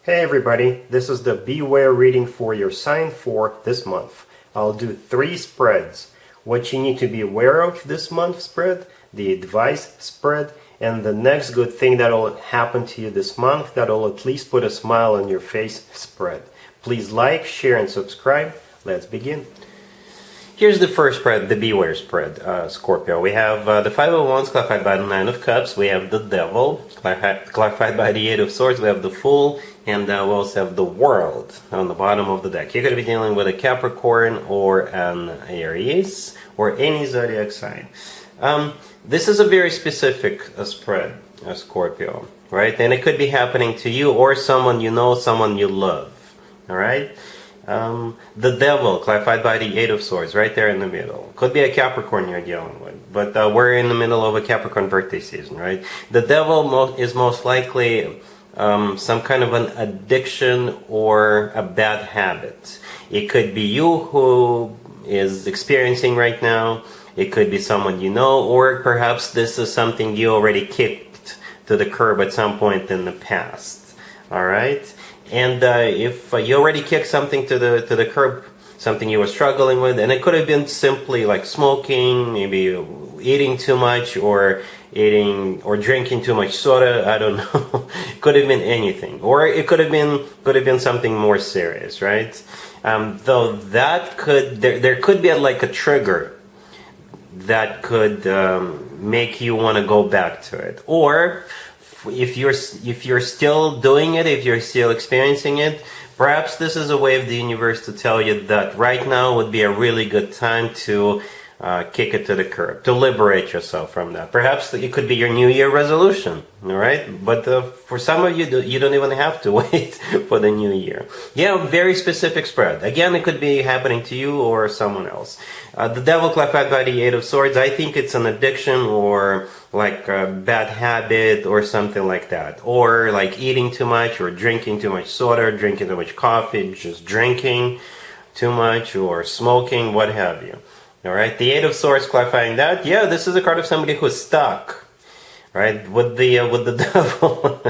Hey everybody, this is the Beware reading for your sign for this month. I'll do 3 spreads. What you need to be aware of this month spread, the advice spread, and the next good thing that'll happen to you this month that'll at least put a smile on your face spread. Please like, share, and subscribe. Let's begin. Here's the first spread, the Beware spread, Scorpio. We have the Five of Wands clarified by the Nine of Cups. We have the Devil clarified by the Eight of Swords. We have the Fool, and we also have the World on the bottom of the deck. You're going to be dealing with a Capricorn or an Aries or any zodiac sign. This is a very specific spread, Scorpio, right? And it could be happening to you or someone you know, someone you love, all right? The Devil, clarified by the Eight of Swords, right there in the middle. Could be a Capricorn you're dealing with, but we're in the middle of a Capricorn birthday season, right? The Devil is most likely some kind of an addiction or a bad habit. It could be you who is experiencing right now. It could be someone you know, or perhaps this is something you already kicked to the curb at some point in the past, all right? And if you already kicked something to the curb, something you were struggling with, and it could have been simply like smoking, maybe eating too much, or eating or drinking too much soda. I don't know. It could have been anything, or it could have been something more serious, right? Though that could there could be like a trigger that could make you want to go back to it, or if you're still doing it, if you're still experiencing it, perhaps this is a way of the universe to tell you that right now would be a really good time to kick it to the curb, to liberate yourself from that. Perhaps it could be your New Year resolution, all right? But for some of you, you don't even have to wait for the New Year. Yeah, very specific spread. Again, it could be happening to you or someone else. The Devil clarified by the Eight of Swords, I think it's an addiction or like a bad habit or something like that. Or like eating too much or drinking too much soda, drinking too much coffee, just drinking too much or smoking, what have you. All right, the Eight of Swords clarifying that. Yeah, this is a card of somebody who's stuck, right, with the Devil,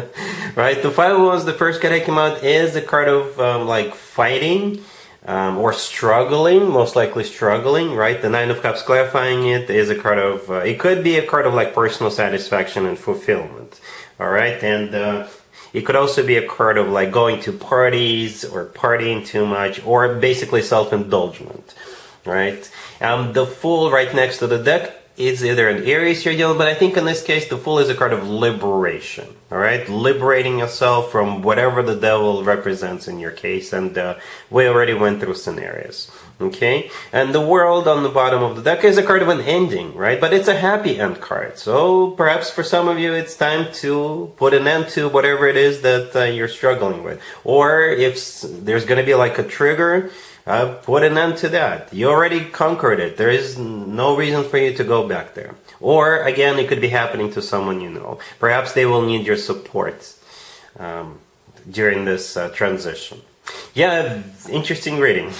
right? The Five of Wands, the first card that came out, is a card of like fighting or struggling, most likely struggling, right? The Nine of Cups clarifying it is a card of, it could be a card of like personal satisfaction and fulfillment, all right? And it could also be a card of like going to parties or partying too much or basically self-indulgence, right? The Fool right next to the deck is either an Aries you're dealing with, but I think in this case the Fool is a card of liberation, all right? Liberating yourself from whatever the Devil represents in your case, and we already went through scenarios, okay? And the World on the bottom of the deck is a card of an ending, right? But it's a happy end card, so perhaps for some of you it's time to put an end to whatever it is that you're struggling with. Or if there's going to be like a trigger, put an end to that. You already conquered it. There is no reason for you to go back there. Or, again, it could be happening to someone you know. Perhaps they will need your support during this transition. Yeah, interesting reading,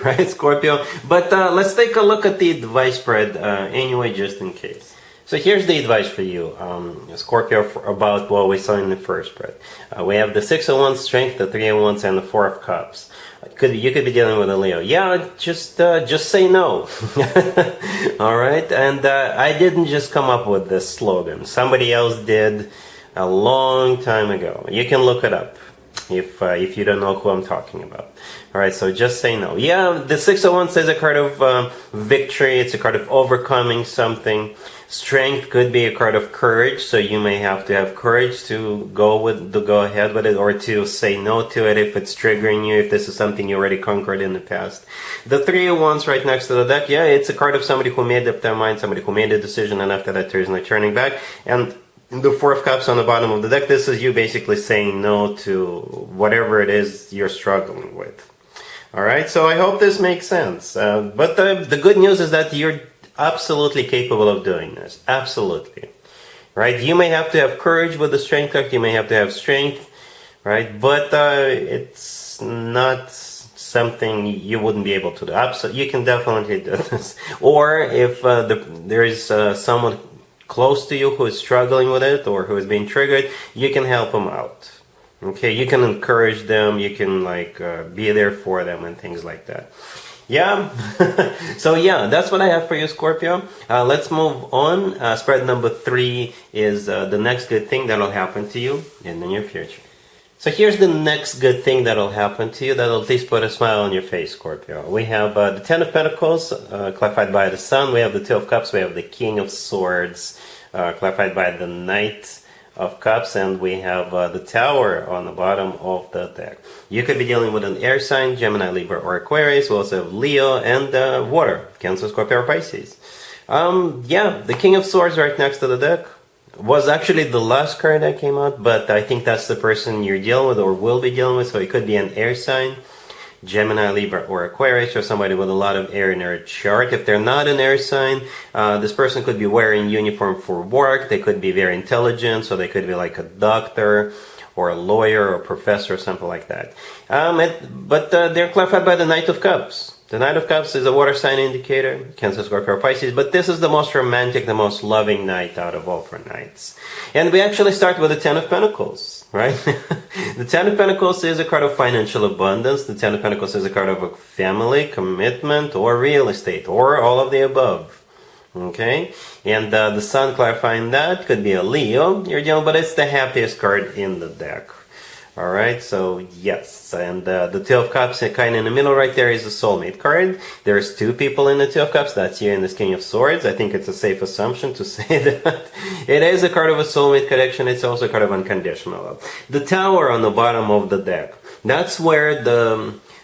right, Scorpio? But let's take a look at the advice spread anyway, just in case. So here's the advice for you, Scorpio, about what we saw in the first spread. We have the Six of Wands, Strength, the Three of Wands, and the Four of Cups. You could be dealing with a Leo. Yeah, just say no. All right, and I didn't just come up with this slogan. Somebody else did a long time ago. You can look it up if you don't know who I'm talking about. All right, so just say no. Yeah, the Six of Wands is a card of victory. It's a card of overcoming something. Strength could be a card of courage, so you may have to have courage to go ahead with it, or to say no to it if it's triggering you, if this is something you already conquered in the past. The Three of Wands right next to the deck, yeah, it's a card of somebody who made up their mind, somebody who made a decision, and after that there is no turning back. And the Four of Cups on the bottom of the deck, this is you basically saying no to whatever it is you're struggling with. All right, so I hope this makes sense. But the good news is that you're absolutely capable of doing this. Absolutely. Right? You may have to have courage with the Strength card. You may have to have strength. Right? But it's not something you wouldn't be able to do. Absolutely, you can definitely do this. Or if there is someone close to you who is struggling with it or who is being triggered, you can help them out. Okay, you can encourage them, you can like be there for them and things like that. Yeah, so yeah, that's what I have for you, Scorpio. Let's move on. Spread number 3 is the next good thing that'll happen to you in the near future. So here's the next good thing that'll happen to you that'll at least put a smile on your face, Scorpio. We have the Ten of Pentacles, clarified by the Sun. We have the Two of Cups. We have the King of Swords, clarified by the Knight of Cups, and we have the Tower on the bottom of the deck. You could be dealing with an air sign, Gemini, Libra, or Aquarius. We also have Leo and water, Cancer, Scorpio, or Pisces. Yeah, the King of Swords right next to the deck was actually the last card that came out, but I think that's the person you're dealing with or will be dealing with, so it could be an air sign, Gemini, Libra, or Aquarius, or somebody with a lot of air in their chart. If they're not an air sign, this person could be wearing uniform for work. They could be very intelligent, so they could be like a doctor or a lawyer or a professor or something like that. But they're clarified by the Knight of Cups. The Knight of Cups is a water sign indicator, Cancer, Scorpio, or Pisces, but this is the most romantic, the most loving night out of all 4 nights. And we actually start with the Ten of Pentacles, right? The Ten of Pentacles is a card of financial abundance. The Ten of Pentacles is a card of a family, commitment, or real estate, or all of the above. Okay? And the Sun clarifying that could be a Leo, you're dealing, but it's the happiest card in the deck. Alright, so yes, and the Two of Cups, kind of in the middle right there, is a soulmate card. There's 2 people in the Two of Cups, that's you and this King of Swords. I think it's a safe assumption to say that. It is a card of a soulmate connection, it's also a card of unconditional love. The Tower on the bottom of the deck, that's where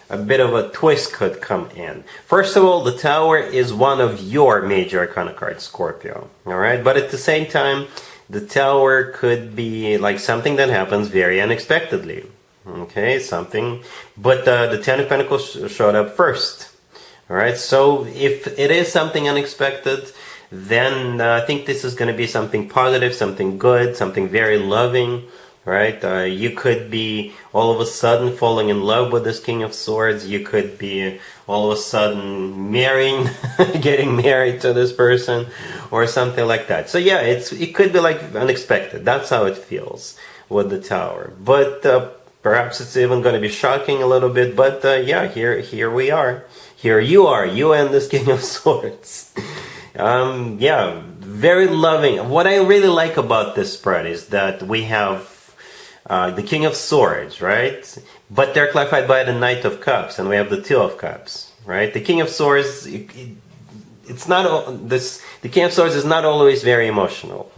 a bit of a twist could come in. First of all, the Tower is one of your major arcana cards, Scorpio. Alright, but at the same time, the Tower could be like something that happens very unexpectedly. Okay, something. But the Ten of Pentacles showed up first. Alright, so if it is something unexpected, then I think this is going to be something positive, something good, something very loving. Right? You could be all of a sudden falling in love with this King of Swords. You could be all of a sudden marrying, getting married to this person, or something like that. So yeah, it could be like unexpected. That's how it feels with the Tower. But perhaps it's even going to be shocking a little bit. But yeah, here we are. Here you are, you and this King of Swords. Yeah, very loving. What I really like about this spread is that we have the King of Swords, right? But they're clarified by the Knight of Cups, and we have the Two of Cups, right? The King of Swords, it's not this. The King of Swords is not always very emotional.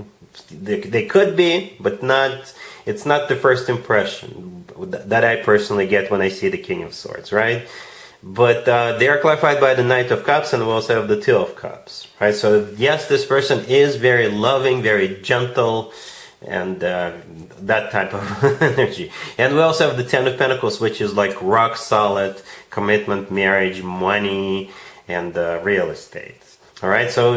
They could be, but not. It's not the first impression that I personally get when I see the King of Swords, right? But they are clarified by the Knight of Cups, and we also have the Two of Cups, right? So yes, this person is very loving, very gentle, and that type of energy. And we also have the Ten of Pentacles, which is like rock solid commitment, marriage, money, and real estate. Alright, so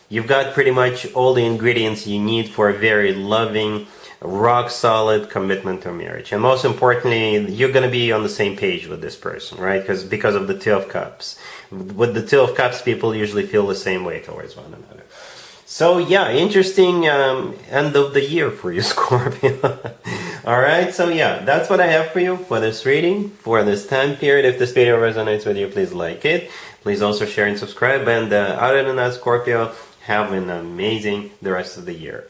you've got pretty much all the ingredients you need for a very loving, rock solid commitment to marriage. And most importantly, you're going to be on the same page with this person, right? Because of the Two of Cups. With the Two of Cups, people usually feel the same way towards one another. So yeah, interesting end of the year for you, Scorpio. Alright, so yeah, that's what I have for you for this reading, for this time period. If this video resonates with you, please like it. Please also share and subscribe. And other than that, Scorpio, have an amazing the rest of the year.